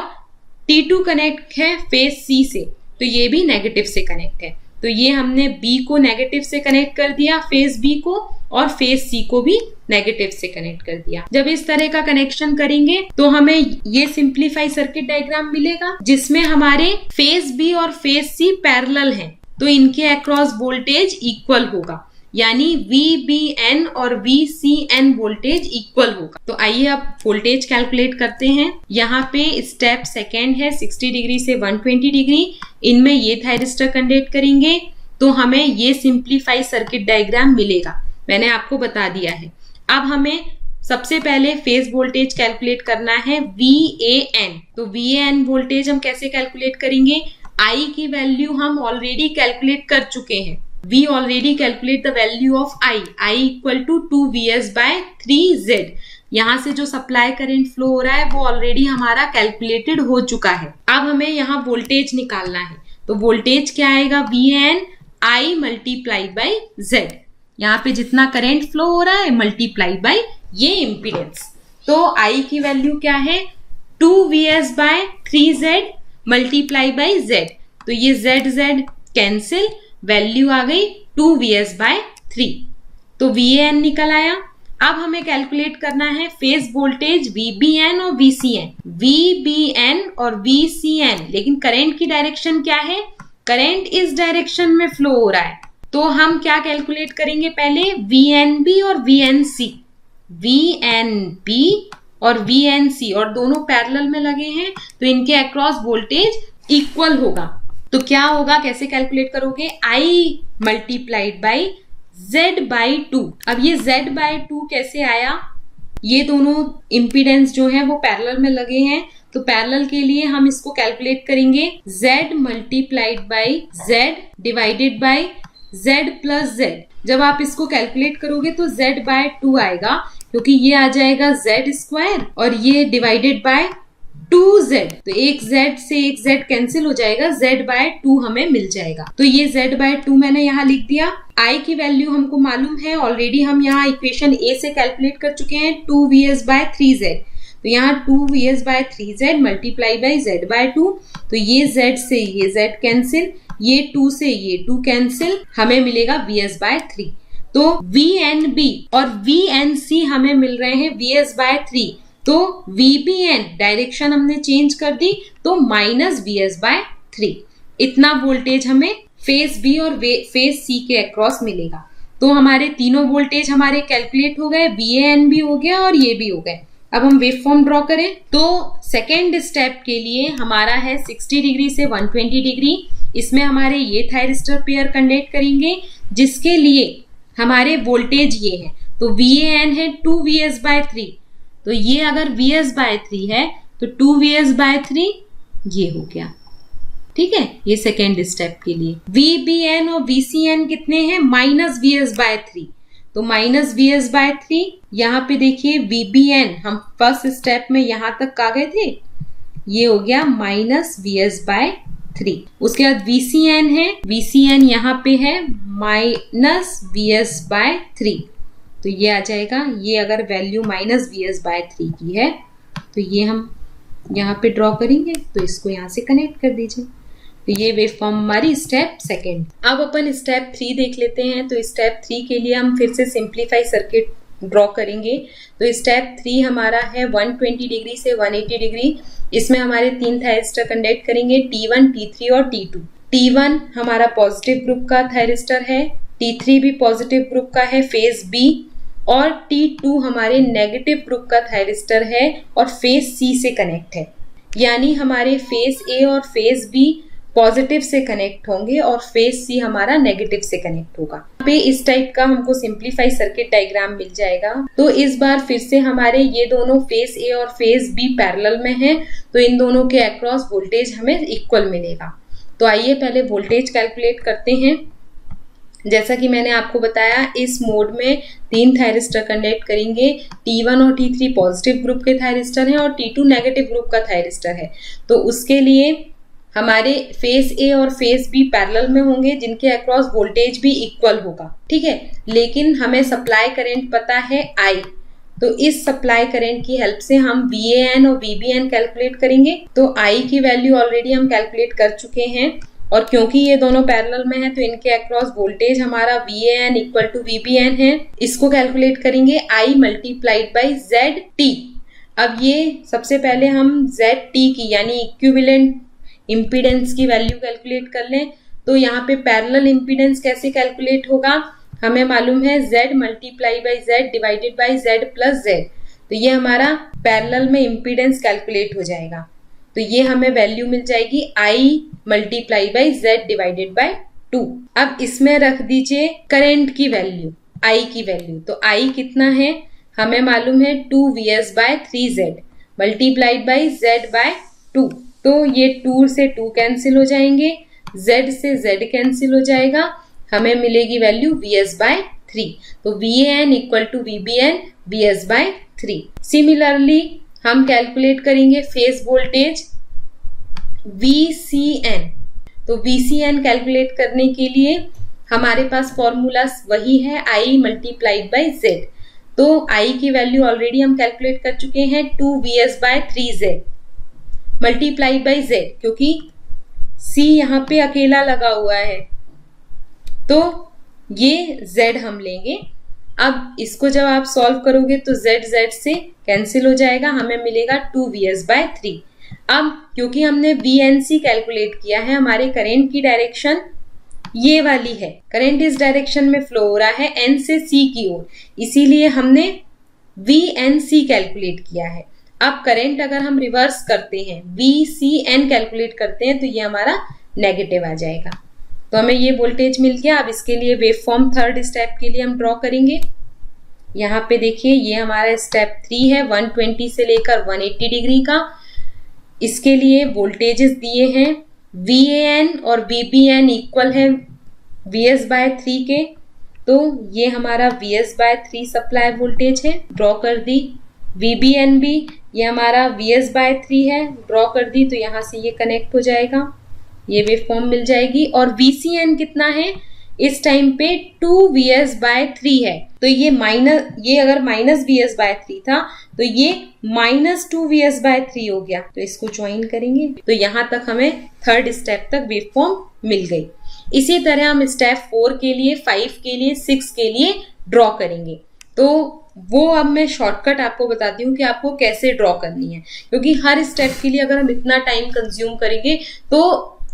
T2 कनेक्ट है फेज C से, तो ये भी नेगेटिव से कनेक्ट है। तो ये हमने B को नेगेटिव से कनेक्ट कर दिया फेज B को, और फेज C को भी नेगेटिव से कनेक्ट कर दिया। जब इस तरह का कनेक्शन करेंगे तो हमें ये सिंप्लीफाई सर्किट डायग्राम मिलेगा जिसमें हमारे फेज B और फेज C पैरेलल हैं, तो इनके अक्रॉस वोल्टेज इक्वल होगा, यानी VBN और VCN वोल्टेज इक्वल होगा। तो आइए अब वोल्टेज कैलकुलेट करते हैं। यहाँ पे स्टेप 2 है 60 डिग्री से 120 डिग्री, इनमें ये थायरिस्टर कंडक्ट करेंगे, तो हमें ये सिंप्लीफाई सर्किट डायग्राम मिलेगा। मैंने आपको बता दिया है। अब हमें सबसे पहले फेज वोल्टेज कैलकुलेट करना है VAN। तो VAN वोल्टेज हम कैसे कैलकुलेट करेंगे, I की वैल्यू हम ऑलरेडी कैलकुलेट कर चुके हैं। We already calculate the value of I equal to 2Vs by 3Z। यहाँ से जो सप्लाई करंट फ्लो हो रहा है वो ऑलरेडी हमारा कैलकुलेटेड हो चुका है। अब हमें यहाँ वोल्टेज निकालना है, तो वोल्टेज क्या आएगा, VAN I multiply by Z। यहाँ पे जितना करंट फ्लो हो रहा है मल्टीप्लाई बाई ये इम्पीडेंस। तो I की वैल्यू क्या है, 2Vs by 3Z multiply by Z। तो ये ZZ कैंसिल, वैल्यू आ गई 2Vs बाय 3। तो VAN निकल आया। अब हमें कैलकुलेट करना है फेज वोल्टेज VBN और VCN, VBN और VCN, लेकिन करंट की डायरेक्शन क्या है, करंट इस डायरेक्शन में फ्लो हो रहा है, तो हम क्या कैलकुलेट करेंगे, पहले VNB और VNC, VNB और VNC, और दोनों पैरेलल में लगे हैं तो इनके अक्रॉस वोल्टेज इक्वल होगा। तो क्या होगा, कैसे कैलकुलेट करोगे, I मल्टीप्लाइड बाई Z/2। अब ये Z/2 कैसे आया, ये दोनों इंपीडेंस जो है वो पैरेलल में लगे हैं, तो पैरेलल के लिए हम इसको कैलकुलेट करेंगे Z multiplied by Z divided by Z plus Z। जब आप इसको कैलकुलेट करोगे तो Z/2 आएगा, क्योंकि ये आ जाएगा Z² और ये डिवाइडेड बाय 2Z, तो एक Z से एक Z कैंसिल हो जाएगा, Z/2 हमें मिल जाएगा। तो ये Z/2 मैंने यहाँ लिख दिया। I की वैल्यू हमको मालूम है ऑलरेडी, हम यहाँ इक्वेशन A से कैलकुलेट कर चुके हैं, 2VS/3Z। तो यहाँ 2VS/3Z मल्टीप्लाई बाई Z/2, तो ये Z से ये Z कैंसिल, ये 2 से ये 2 कैंसिल, हमें मिलेगा VS/3। तो VNB और VNC हमें मिल रहे हैं VS/3, तो VBN डायरेक्शन हमने चेंज कर दी तो माइनस VS/3। इतना वोल्टेज हमें फेज B और फेज C के अक्रॉस मिलेगा। तो हमारे तीनों वोल्टेज हमारे कैलकुलेट हो गए, VAN भी हो गया और ये भी हो गए। अब हम वेव फॉर्म ड्रॉ करें, तो सेकेंड स्टेप के लिए हमारा है 60 डिग्री से 120 डिग्री, इसमें हमारे ये थायरिस्टर पेयर कंडक्ट करेंगे, जिसके लिए हमारे वोल्टेज ये है, तो VAN है 2VS/3, तो ये अगर VS/3 है तो 2VS/3 ये हो गया, ठीक है। ये सेकेंड स्टेप के लिए VBN और VCN कितने हैं, माइनस VS/3, तो माइनस VS/3, यहाँ पे देखिए VBN हम फर्स्ट स्टेप में यहां तक आ गए थे, ये हो गया माइनस VS/3। उसके बाद VCN है, VCN यहाँ पे है माइनस VS/3, तो ये आ जाएगा, ये अगर वैल्यू माइनस VS/3 की है तो ये हम यहाँ पे ड्रॉ करेंगे, तो इसको यहाँ से कनेक्ट कर दीजिए। तो ये वेव फॉर्म हमारी स्टेप सेकेंड। अब अपन स्टेप 3 देख लेते हैं। तो स्टेप 3 के लिए हम फिर से सिंप्लीफाई सर्किट ड्रॉ करेंगे। तो स्टेप 3 हमारा है 120 डिग्री से 180 डिग्री, इसमें हमारे 3 थायरिस्टर कंडक्ट करेंगे, T1, T3 और T2। T1 हमारा पॉजिटिव ग्रुप का थायरिस्टर है, T3 भी पॉजिटिव ग्रुप का है फेज B, और T2 हमारे नेगेटिव ग्रुप का थायरिस्टर है और फेज C से कनेक्ट है। यानी हमारे फेज A और फेज B पॉजिटिव से कनेक्ट होंगे और फेज C हमारा नेगेटिव से कनेक्ट होगा। यहाँ पे इस टाइप का हमको सिंप्लीफाई सर्किट डायग्राम मिल जाएगा। तो इस बार फिर से हमारे ये दोनों फेज A और फेज B पैरेलल में हैं, तो इन दोनों के अक्रॉस वोल्टेज हमें इक्वल मिलेगा। तो आइए पहले वोल्टेज कैलकुलेट करते हैं। जैसा कि मैंने आपको बताया, इस मोड में 3 थायरिस्टर कंडक्ट करेंगे, T1 और T3 पॉजिटिव ग्रुप के थायरिस्टर हैं और T2 नेगेटिव ग्रुप का थायरिस्टर है। तो उसके लिए हमारे फेज A और फेज B पैरेलल में होंगे, जिनके अक्रॉस वोल्टेज भी इक्वल होगा, ठीक है। लेकिन हमें सप्लाई करंट पता है I, तो इस सप्लाई करंट की हेल्प से हम VAN और VBN कैलकुलेट करेंगे। तो I की वैल्यू ऑलरेडी हम कैलकुलेट कर चुके हैं, और क्योंकि ये दोनों पैरेलल में है तो इनके अक्रॉस वोल्टेज हमारा VAN इक्वल टू VBN है। इसको कैलकुलेट करेंगे I मल्टीप्लाइड बाई ZT। अब ये सबसे पहले हम ZT की यानी इक्विवेलेंट इम्पीडेंस की वैल्यू कैलकुलेट कर लें। तो यहाँ पे पैरेलल इम्पीडेंस कैसे कैलकुलेट होगा, हमें मालूम है Z multiply by Z divided by Z plus Z, तो ये हमारा पैरेलल में इम्पीडेंस कैलकुलेट हो जाएगा। तो ये हमें वैल्यू मिल जाएगी I multiply by Z divided by 2। अब इसमें रख दीजिए करंट की वैल्यू, I की वैल्यू। तो I कितना है, हमें मालूम है 2VS/3Z multiplied by Z by 2। तो ये 2 से 2 कैंसिल हो जाएंगे, Z से Z कैंसिल हो जाएगा, हमें मिलेगी वैल्यू VS/3। तो VAN equal to VBN VS/3। Similarly हम कैलकुलेट करेंगे फेज वोल्टेज VCN। तो VCN कैलकुलेट करने के लिए हमारे पास फॉर्मूला वही है I मल्टीप्लाइड बाई Z। तो I की वैल्यू ऑलरेडी हम कैलकुलेट कर चुके हैं 2VS/3Z मल्टीप्लाई बाई Z, क्योंकि C यहाँ पे अकेला लगा हुआ है तो ये Z हम लेंगे। अब इसको जब आप सॉल्व करोगे तो z से कैंसिल हो जाएगा, हमें मिलेगा 2vs/3। अब क्योंकि हमने VNC कैलकुलेट किया है, हमारे करंट की डायरेक्शन ये वाली है, करंट इस डायरेक्शन में फ्लो हो रहा है N से C की ओर, इसीलिए हमने VNC कैलकुलेट किया है। अब करंट अगर हम रिवर्स करते हैं, VCN कैलकुलेट करते हैं, तो ये हमारा नेगेटिव आ जाएगा। तो हमें ये वोल्टेज मिल गया। अब इसके लिए वेव फॉर्म थर्ड स्टेप के लिए हम ड्रॉ करेंगे। यहाँ पे देखिए ये हमारा स्टेप 3 है, 120 से लेकर 180 डिग्री का। इसके लिए वोल्टेजेस दिए हैं, VAN और VBN इक्वल है VS/3 के, तो ये हमारा VS/3 सप्लाई वोल्टेज है, ड्रॉ कर दी। VBN भी ये हमारा VS/3 है, ड्रॉ कर दी, तो यहाँ से ये कनेक्ट हो जाएगा, ये वेव फॉर्म मिल जाएगी। और VCN कितना है इस टाइम पे 2vs/3 है, तो ये अगर -vs/3 था तो ये -2vs/3 हो गया, तो इसको ज्वाइन करेंगे तो यहां तक हमें थर्ड स्टेप तक वेव फॉर्म मिल गई। इसी तरह हम स्टेप 4 के लिए, 5 के लिए, 6 के लिए ड्रॉ करेंगे। तो वो अब मैं शॉर्टकट आपको बताती हूँ कि आपको कैसे ड्रॉ करनी है, क्योंकि हर स्टेप के लिए अगर हम इतना टाइम कंज्यूम करेंगे तो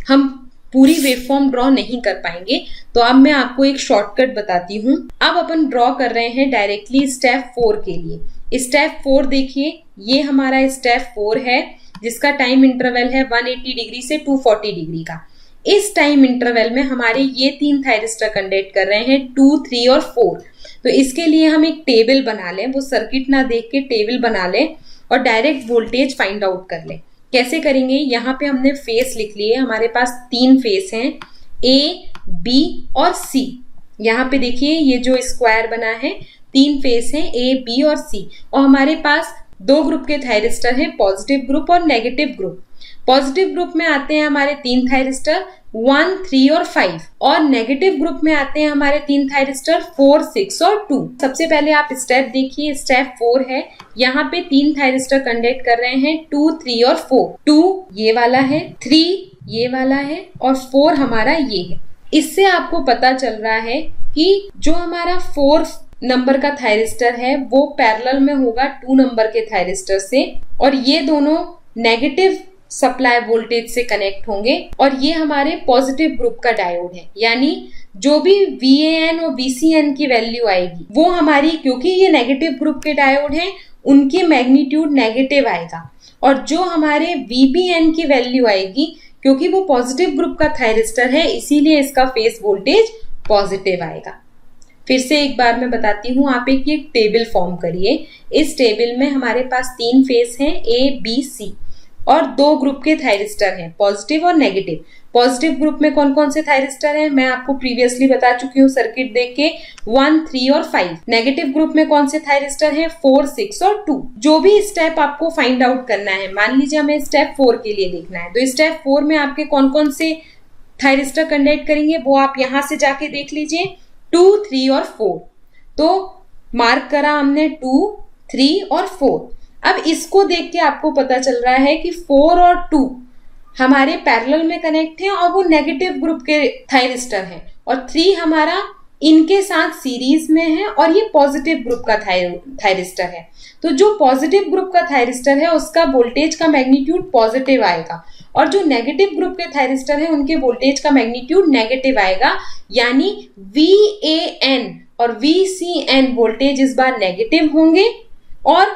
हम पूरी वेवफॉर्म ड्रॉ नहीं कर पाएंगे। तो अब मैं आपको एक शॉर्टकट बताती हूँ। अब अपन ड्रॉ कर रहे हैं डायरेक्टली स्टेप 4 के लिए। स्टेप 4 देखिए, ये हमारा स्टेप 4 है जिसका टाइम इंटरवल है 180 डिग्री से 240 डिग्री का। इस टाइम इंटरवल में हमारे ये 3 थायरिस्टर कंडक्ट कर रहे हैं, 2, 3 और 4। तो इसके लिए हम एक टेबल बना लें, वो सर्किट ना देख के टेबल बना लें और डायरेक्ट वोल्टेज फाइंड आउट कर लें। कैसे करेंगे, यहाँ पे हमने फेस लिख लिए, हमारे पास 3 फेस हैं, A, B और C। यहाँ पे देखिए ये जो स्क्वायर बना है, 3 फेस हैं A, B और C, और हमारे पास 2 ग्रुप के थायरिस्टर हैं, पॉजिटिव ग्रुप और नेगेटिव ग्रुप। पॉजिटिव ग्रुप में आते हैं हमारे 3 थायरिस्टर 1, 3 और 5, और नेगेटिव ग्रुप में आते हैं हमारे 3 थायरिस्टर 4, 6 और 2। सबसे पहले आप स्टेप देखिए, स्टेप 4 है, यहाँ पे 3 थायरिस्टर कंडक्ट कर रहे हैं, 2, 3 और 4। 2 ये वाला है, 3 ये वाला है और 4 हमारा ये है। इससे आपको पता चल रहा है कि जो हमारा 4 नंबर का थायरिस्टर है वो पैरेलल में होगा 2 नंबर के थायरिस्टर से, और ये दोनों नेगेटिव सप्लाई वोल्टेज से कनेक्ट होंगे, और ये हमारे पॉजिटिव ग्रुप का डायोड है। यानी जो भी VAN और VCN की वैल्यू आएगी वो हमारी, क्योंकि ये नेगेटिव ग्रुप के डायोड हैं, उनकी मैग्नीट्यूड नेगेटिव आएगा, और जो हमारे VBN की वैल्यू आएगी, क्योंकि वो पॉजिटिव ग्रुप का थायरिस्टर है, इसीलिए इसका फेस वोल्टेज पॉजिटिव आएगा। फिर से एक बार मैं बताती हूँ, आप एक ये टेबल फॉर्म करिए। इस टेबल में हमारे पास 3 फेस हैं A, B, C, और 2 ग्रुप के थायरिस्टर हैं, पॉजिटिव और नेगेटिव। पॉजिटिव ग्रुप में कौन कौन से थायरिस्टर हैं मैं आपको प्रीवियसली बता चुकी हूँ सर्किट देख के, 1, 3 और 5। नेगेटिव ग्रुप में कौन से थायरिस्टर हैं, 4, 6 और 2। जो भी स्टेप आपको फाइंड आउट करना है, मान लीजिए हमें स्टेप 4 के लिए देखना है, तो स्टेप 4 में आपके कौन कौन से थायरिस्टर कंडक्ट करेंगे वो आप यहाँ से जाके देख लीजिए, 2, 3 और 4। तो मार्क करा हमने 2, 3 और 4। अब इसको देख के आपको पता चल रहा है कि 4 और 2 हमारे पैरेलल में कनेक्ट हैं और वो नेगेटिव ग्रुप के थायरिस्टर हैं, और 3 हमारा इनके साथ सीरीज में है और ये पॉजिटिव ग्रुप का थायरिस्टर है। तो जो पॉजिटिव ग्रुप का थायरिस्टर है उसका वोल्टेज का मैग्नीट्यूड पॉजिटिव आएगा, और जो नेगेटिव ग्रुप के थायरिस्टर है उनके वोल्टेज का मैग्नीट्यूड नेगेटिव आएगा। यानी VAN और VCN वोल्टेज इस बार नेगेटिव होंगे और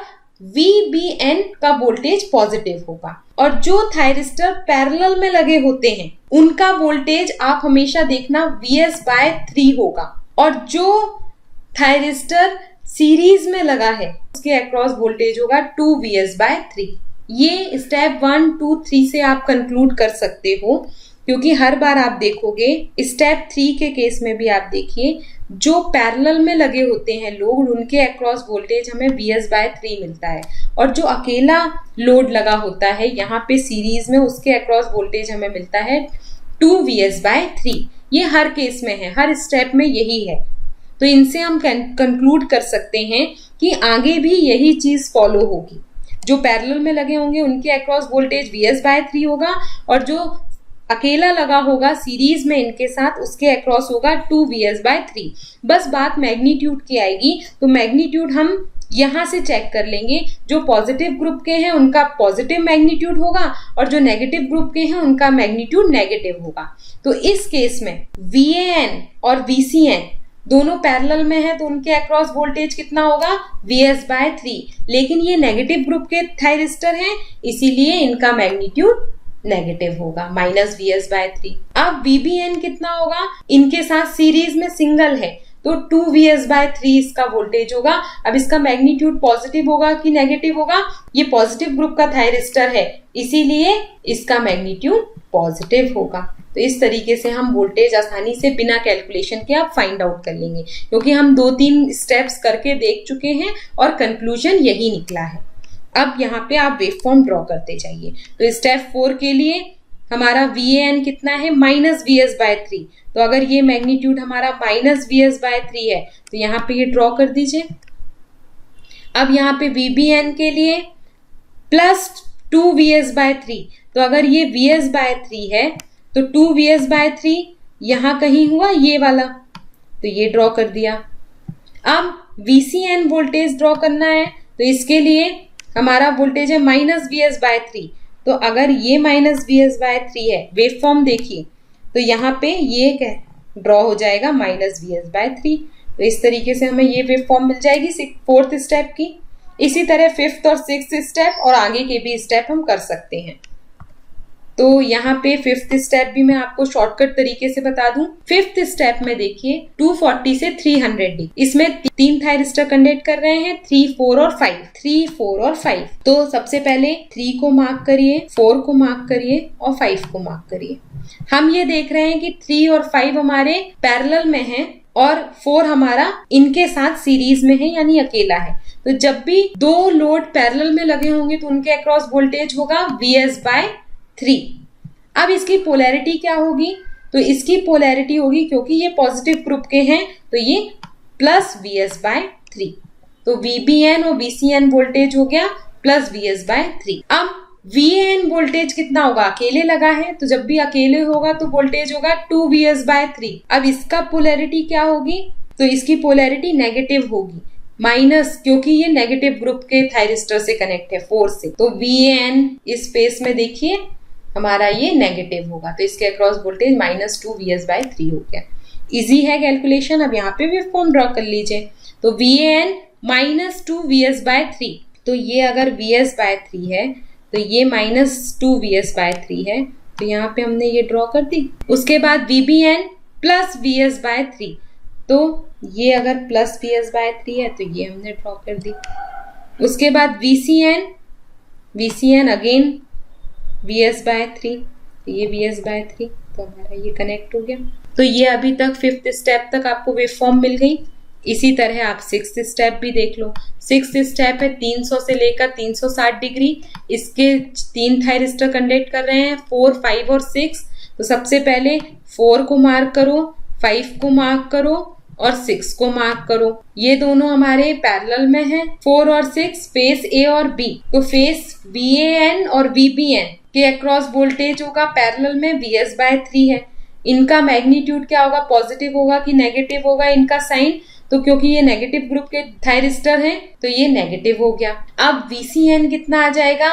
VBN का वोल्टेज पॉजिटिव होगा। और जो थायरिस्टर पैरेलल में लगे होते हैं उनका वोल्टेज आप हमेशा देखना VS/3 होगा, और जो थायरिस्टर सीरीज में लगा है उसके अक्रॉस वोल्टेज होगा 2VS/3। ये स्टेप 1, 2, 3 से आप कंक्लूड कर सकते हो, क्योंकि हर बार आप देखोगे स्टेप 3 के केस में भी आप देखिए, जो पैरेलल में लगे होते हैं लोड उनके अक्रॉस वोल्टेज हमें VS/3 मिलता है, और जो अकेला लोड लगा होता है यहाँ पे सीरीज में उसके अक्रॉस वोल्टेज हमें मिलता है 2VS/3। ये हर केस में है, हर स्टेप में यही है। तो इनसे हम कंक्लूड कर सकते हैं कि आगे भी यही चीज फॉलो होगी। जो पैरेलल में लगे होंगे उनके अक्रॉस वोल्टेज VS/3 होगा, और जो अकेला लगा होगा सीरीज में इनके साथ, उसके अक्रॉस होगा 2vs/3। बस बात मैग्नीट्यूड की आएगी, तो मैग्नीट्यूड हम यहां से चेक कर लेंगे। जो पॉजिटिव ग्रुप के हैं उनका पॉजिटिव मैग्नीट्यूड होगा और जो नेगेटिव ग्रुप के हैं उनका मैग्नीट्यूड नेगेटिव होगा। तो इस केस में VAN और VCN दोनों पैरेलल में है तो उनके अक्रॉस वोल्टेज कितना होगा, Vs/3। लेकिन ये नेगेटिव ग्रुप के थायरिस्टर हैं, इसीलिए इनका मैग्नीट्यूड नेगेटिव होगा, -Vs/3। अब VBN कितना होगा, इनके साथ सीरीज में सिंगल है तो 2Vs/3 इसका वोल्टेज होगा। अब इसका मैग्नीट्यूड पॉजिटिव होगा कि नेगेटिव होगा, ये पॉजिटिव ग्रुप का थायरिस्टर है, इसीलिए इसका मैग्नीट्यूड पॉजिटिव होगा। तो इस तरीके से हम वोल्टेज आसानी से बिना कैलकुलेशन के आप फाइंड आउट कर लेंगे, क्योंकि हम 2-3 स्टेप्स करके देख चुके हैं और कंक्लूजन यही निकला है। अब यहाँ पे आप वेवफॉर्म ड्रॉ करते जाइए। तो स्टेप 4 के लिए हमारा VAN कितना है, -Vs/3। तो अगर ये मैग्नीट्यूड हमारा -Vs/3 है तो यहाँ पे ये ड्रॉ कर दीजिए। अब यहाँ पे VBN के लिए +2Vs/3। तो अगर ये Vs/3 है तो 2Vs/3 यहाँ कहीं हुआ ये वाला, तो ये ड्रॉ कर दिया। अब VCN वोल्टेज ड्रॉ करना है, तो इसके लिए हमारा वोल्टेज है -Vs/3। तो अगर ये -Vs/3 है, वेवफॉर्म देखिए, तो यहाँ पे ये ड्रॉ हो जाएगा -Vs/3। तो इस तरीके से हमें ये वेवफॉर्म मिल जाएगी 4th स्टेप की। इसी तरह 5th और 6th स्टेप और आगे के भी स्टेप हम कर सकते हैं। तो यहाँ पे 5th स्टेप भी मैं आपको शॉर्टकट तरीके से बता दूं। 5th स्टेप में देखिए 240 से 300 इसमें 3 थायरिस्टर कंडक्ट कर रहे हैं, 3, 4 और 5। 3, 4 और 5। तो सबसे पहले 3 को मार्क करिए, 4 को मार्क करिए और 5 को मार्क करिए। हम ये देख रहे हैं कि 3 और 5 हमारे पैरेलल में हैं और 4 हमारा इनके साथ सीरीज में है, यानी अकेला है। तो जब भी 2 लोड पैरेलल में लगे होंगे तो उनके अक्रॉस वोल्टेज होगा Vs/3। अब इसकी पोलैरिटी क्या होगी, तो इसकी पोलैरिटी होगी, क्योंकि ये पॉजिटिव ग्रुप के हैं तो ये +Vs/3। तो VBN और VCN वोल्टेज हो गया +Vs/3। अब VAN वोल्टेज कितना होगा, अकेले लगा है तो जब भी अकेले होगा तो वोल्टेज होगा 2Vs/3। अब इसका पोलैरिटी क्या होगी, तो इसकी पोलैरिटी नेगेटिव होगी, माइनस, क्योंकि ये नेगेटिव ग्रुप के थायरिस्टर से कनेक्ट है 4 से। तो VAN इस स्पेस में देखिए हमारा ये नेगेटिव होगा, तो इसके अक्रॉस वोल्टेज -2Vs/3 हो गया। इजी है कैलकुलेशन। अब यहाँ पे वेवफॉर्म ड्रॉ कर लीजिए। तो VAN -2Vs/3। तो ये अगर Vs/3 है तो ये -2Vs/3 है, तो यहाँ पे हमने ये ड्रॉ कर दी। उसके बाद VBN +Vs/3। तो ये अगर +Vs/3 है तो ये हमने ड्रॉ कर दी। उसके बाद VCN अगेन Vs/3, तो ये Vs/3, तो हमारा ये कनेक्ट हो गया। तो ये अभी तक 5th स्टेप तक आपको वेवफॉर्म मिल गई। इसी तरह आप 6th स्टेप भी देख लो। 6th स्टेप है 300 से लेकर 360 डिग्री, इसके 3 थायरिस्टर कंडक्ट कर रहे हैं, 4, 5 और 6। तो सबसे पहले 4 को मार्क करो, 5 को मार्क करो और 6 को मार्क करो। ये दोनों हमारे पैरेलल में हैं, 4 और 6 फेस A और B। तो फेस VAN और VBN के अक्रॉस वोल्टेज होगा पैरेलल में Vs/3 है। इनका मैग्नीट्यूड क्या होगा, पॉजिटिव होगा कि नेगेटिव होगा इनका साइन, तो क्योंकि ये नेगेटिव ग्रुप के थायरिस्टर हैं तो ये नेगेटिव हो गया। अब VCN कितना आ जाएगा,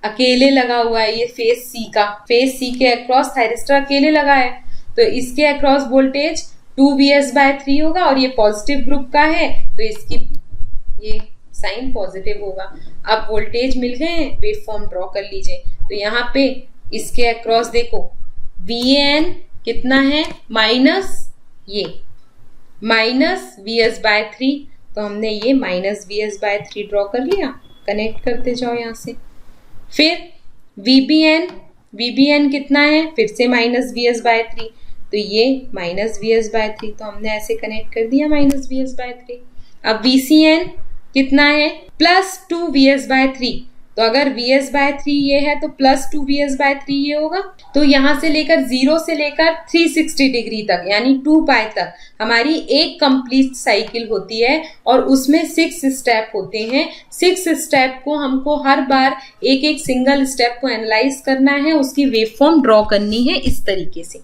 अकेले लगा हुआ है ये फेस C का, फेस C के अक्रॉस थायरिस्टर अकेले लगा है, तो इसके अक्रॉस वोल्टेज 2Vs/3 होगा और ये पॉजिटिव ग्रुप का है तो इसकी ये साइन पॉजिटिव होगा। अब वोल्टेज मिल गए हैं, वेवफॉर्म ड्रॉ कर लीजिए। तो यहाँ पे इसके अक्रॉस देखो VAN कितना है, -Vs/3, तो हमने ये -Vs/3 ड्रॉ कर लिया। कनेक्ट करते जाओ यहाँ से। फिर VBN कितना है, फिर से -Vs/3, तो ये -Vs/3, तो हमने ऐसे कनेक्ट कर दिया -Vs/3। अब VCN कितना है, +2Vs/3, तो अगर VS/3 ये है तो +2 VS/3 ये होगा। तो यहाँ से लेकर 0 से लेकर 360 डिग्री तक यानी 2π तक हमारी एक कंप्लीट साइकिल होती है और उसमें 6 स्टेप होते हैं। 6 स्टेप को हमको हर बार एक एक सिंगल स्टेप को एनालाइज करना है, उसकी वेवफॉर्म ड्रॉ करनी है इस तरीके से।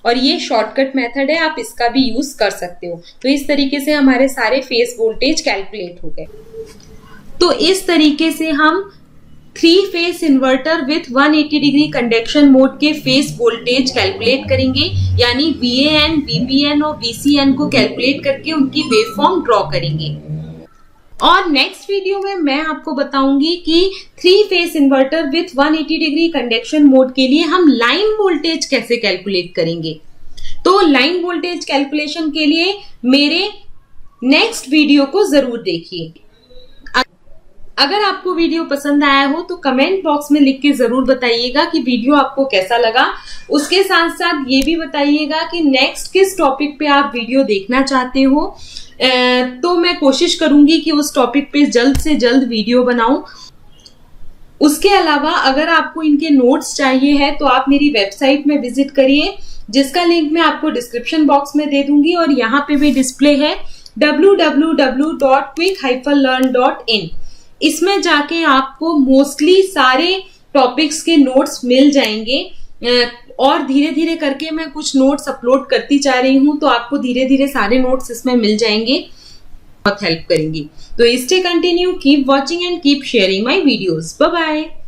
और ये शॉर्टकट मेथड है, आप इसका भी यूज कर सकते हो। तो इस तरीके से हमारे सारे फेस वोल्टेज कैलकुलेट हो गए। तो इस तरीके से हम 3 face inverter with 180 degree conduction mode के फेस वोल्टेज कैलकुलेट करेंगे, यानी VAN, VBN और VCN को कैलकुलेट करके उनकी वेवफॉर्म ड्रॉ करेंगे। और नेक्स्ट वीडियो में मैं आपको बताऊंगी कि 3 face inverter with 180 degree conduction mode के लिए हम लाइन वोल्टेज कैसे कैलकुलेट करेंगे। तो लाइन वोल्टेज कैलकुलेशन के लिए मेरे नेक्स्ट वीडियो को जरूर देखिए। अगर आपको वीडियो पसंद आया हो तो कमेंट बॉक्स में लिख के जरूर बताइएगा कि वीडियो आपको कैसा लगा। उसके साथ साथ ये भी बताइएगा कि नेक्स्ट किस टॉपिक पे आप वीडियो देखना चाहते हो, तो मैं कोशिश करूंगी कि उस टॉपिक पे जल्द से जल्द वीडियो बनाऊं। उसके अलावा अगर आपको इनके नोट्स चाहिए है तो आप मेरी वेबसाइट में विजिट करिए, जिसका लिंक मैं आपको डिस्क्रिप्शन बॉक्स में दे दूंगी और यहाँ पे भी डिस्प्ले है www.quick-learn.in। इसमें जाके आपको मोस्टली सारे टॉपिक्स के नोट्स मिल जाएंगे और धीरे धीरे करके मैं कुछ नोट्स अपलोड करती जा रही हूँ, तो आपको धीरे धीरे सारे नोट्स इसमें मिल जाएंगे, बहुत हेल्प करेंगी। तो stay continue, keep watching and keep sharing my videos. Bye bye.